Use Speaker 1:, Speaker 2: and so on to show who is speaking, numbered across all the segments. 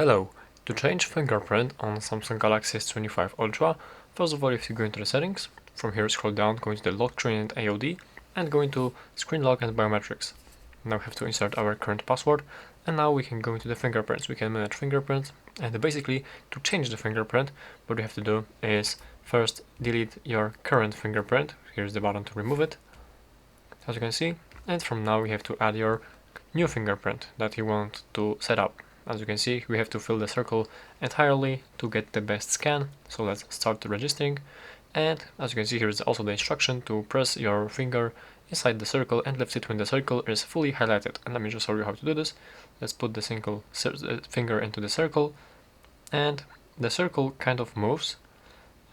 Speaker 1: Hello! To change fingerprint on Samsung Galaxy S25 Ultra, first of all, if you go into the settings, from here scroll down, go into the lock screen and AOD, and go into screen lock and biometrics. Now we have to insert our current password, and now we can go into the fingerprints. We can manage fingerprints, and basically to change the fingerprint, what you have to do is first delete your current fingerprint. Here's the button to remove it, as you can see, and from now we have to add your new fingerprint that you want to set up. As you can see, we have to fill the circle entirely to get the best scan. So let's start registering. And as you can see, here is also the instruction to press your finger inside the circle and lift it when the circle is fully highlighted. And let me just show you how to do this. Let's put the single finger into the circle, and the circle kind of moves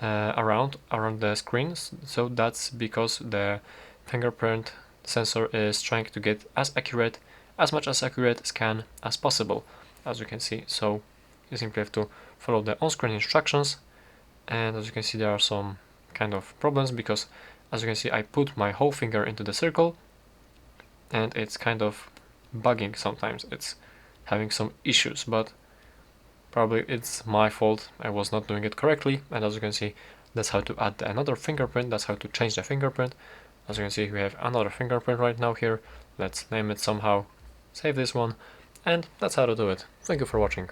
Speaker 1: around the screen. So that's because the fingerprint sensor is trying to get as much accurate scan as possible, as you can see. So you simply have to follow the on-screen instructions, and as you can see, there are some kind of problems because, as you can see, I put my whole finger into the circle and it's kind of bugging sometimes. It's having some issues, but probably it's my fault. I was not doing it correctly, and as you can see, that's how to add another fingerprint. That's how to change the fingerprint. As you can see, we have another fingerprint right now here. Let's name it somehow, save this one, and that's how to do it. Thank you for watching.